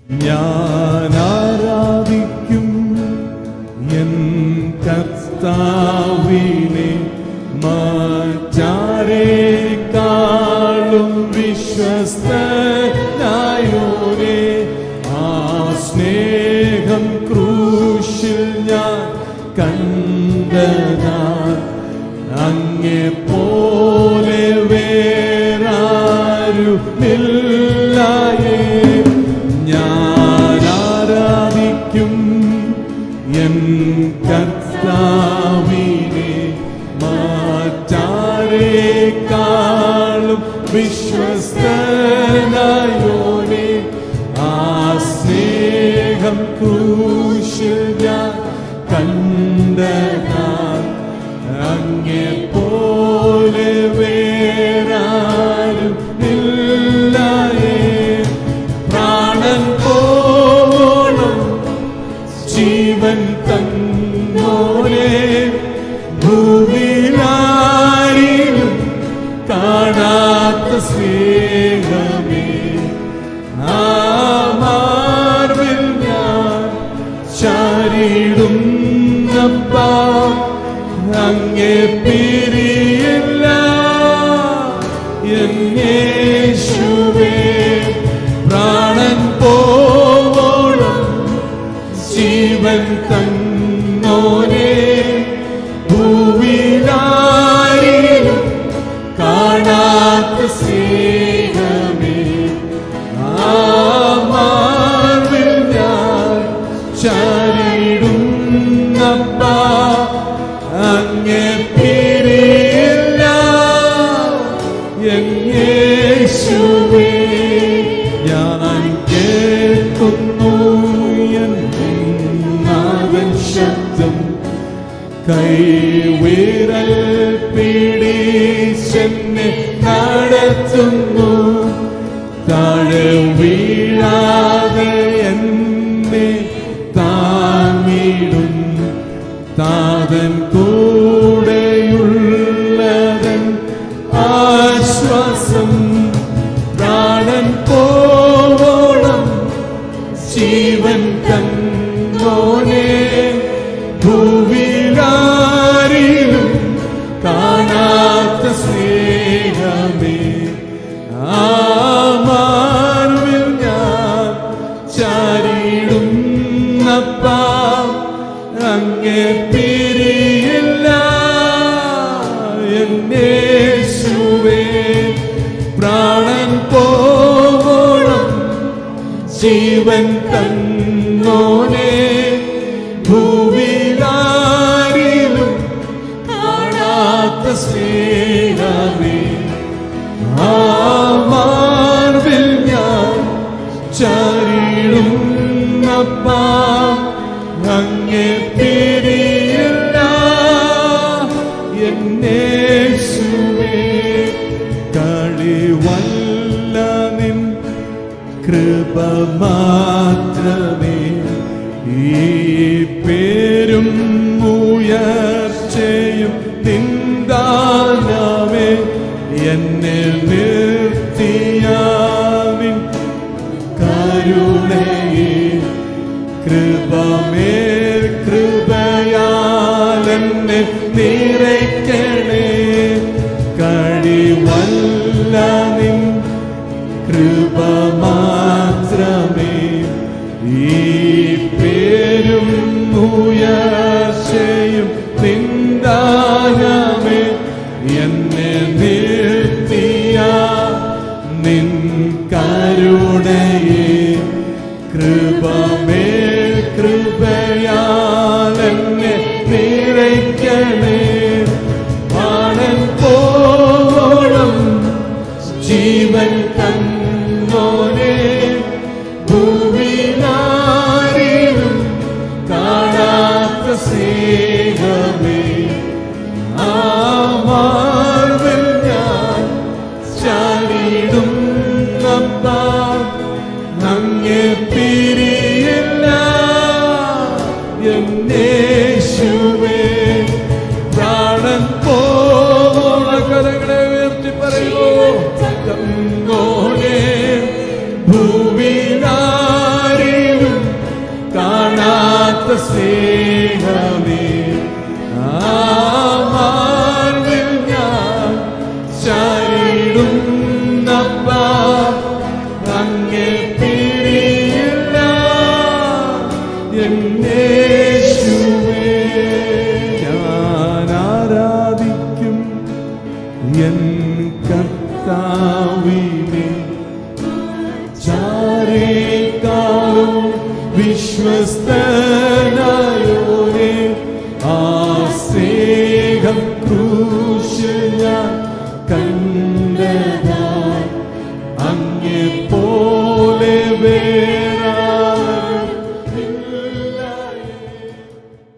ഞാൻ ആരാധിക്കും എൻ കർത്താവിനെ, മറ്റാരേക്കാളും വിശ്വസ്തനായോനെ. ആ സ്നേഹം ക്രൂശിൽ ഞാൻ കണ്ടതാൽ അങ്ങേ പോലെ വേറാരുമില്ലായേ. ഞാൻ ആരാധിക്കും എൻ കർത്താവിനെ, മറ്റാരേക്കാളും വിശ്വസ്തനായോനെ. ആ സ്നേഹം ക്രൂശിൽ ഞാൻ കണ്ടതാൽ അങ്ങേ പോലെ വേറാരുമില്ലായേ. പ്രാണൻ പോണം ജീവൻ തന്നോനെ, ഭൂമിയിലാരിലും കാണാത്ത സ്നേഹമേ. ആ മാർവിൽ ഞാൻ ചാരിടുന്നപ്പാ, അങ്ങേ പിരിയില്ല എൻ യേശുവേ. പ്രാണൻ പോവോളം ജീവൻ തന്നോനെ, ഭൂമിയിലാരിലും കാണാത്ത സ്നേഹമേ. ആ മാർവിൽ ഞാൻ ചാരിടുന്നപ്പാ, അങ്ങേ പിരിയില്ല എൻ യേശുവേ. ഞാൻ കേൾക്കുന്നു എൻ നാഥൻ ശബ്ദം, കൈവിരൽ പിടിച്ചെന്നെ നടത്തുന്നു. താഴെ വീഴാതെ എന്നെ താങ്ങിടും താതൻ കൂടെയുള്ളതൻ ആശ്വാസം. പ്രാണൻ പോവോളം ജീവൻ തന്നോനെ, ഭൂവിലാരിലും കാണാത്ത സ്നേഹമേ. ആ മാർവിൽ ഞാൻ ചാരിടുന്നപ്പാ, അങ്ങേ പിരിയില്ല എൻ യേശുവേ. പ്രാണൻ പോവോളം ജീവൻ തന്നോനെ, ഭൂവിലാരിലും കാണാത്ത സ്നേഹമേ. ആ മാർവിൽ ഞാൻ ചാരിടുന്നപ്പാ, അങ്ങേ പിരിയില്ല എൻ യേശുവേ. കളിവല്ല നിൻ കൃപ മാത്രമേ, ഈ പേരും ഉയർച്ചയും നിന്ദാനമേ. എന്നെ നിർത്തിയാവിൻ കരുണയെ, കൃപമേൽ കൃപയാൽ എന്നെ നിറയ്ക്കണേ. കഴിവല്ല നിൻ കൃപ മാത്രമേ, ഈ പേരും ഉയർച്ചയും നിന്ദാനമേ. എന്നെ നിർത്തിയ നിൻ കരുണയെ, കൃപമേൽ കൃപയാൽ എന്നെ നിറയ്ക്കണേ. പ്രാണൻ പോവോളം ജീവൻ തന്നോനെ, ഭൂമിയിലാരിലും കാണാത്ത സ്നേഹമേ. ആ മാർവിൽ ഞാൻ ചാരിടുന്നപ്പാ, അങ്ങേ പിരിയില്ല എൻ യേശുവേ. പ്രാണൻ പോവോളം കരങ്ങളെ ഉയർത്തി പറയൂ, തന്നോനെ, ഭൂമിയിലാരിലും കർത്താവിനെ ചാരേക്കാളും വിശ്വസ്തനായോനെ ആ സ്നേഹം ക്രൂശിൽ ഞാൻ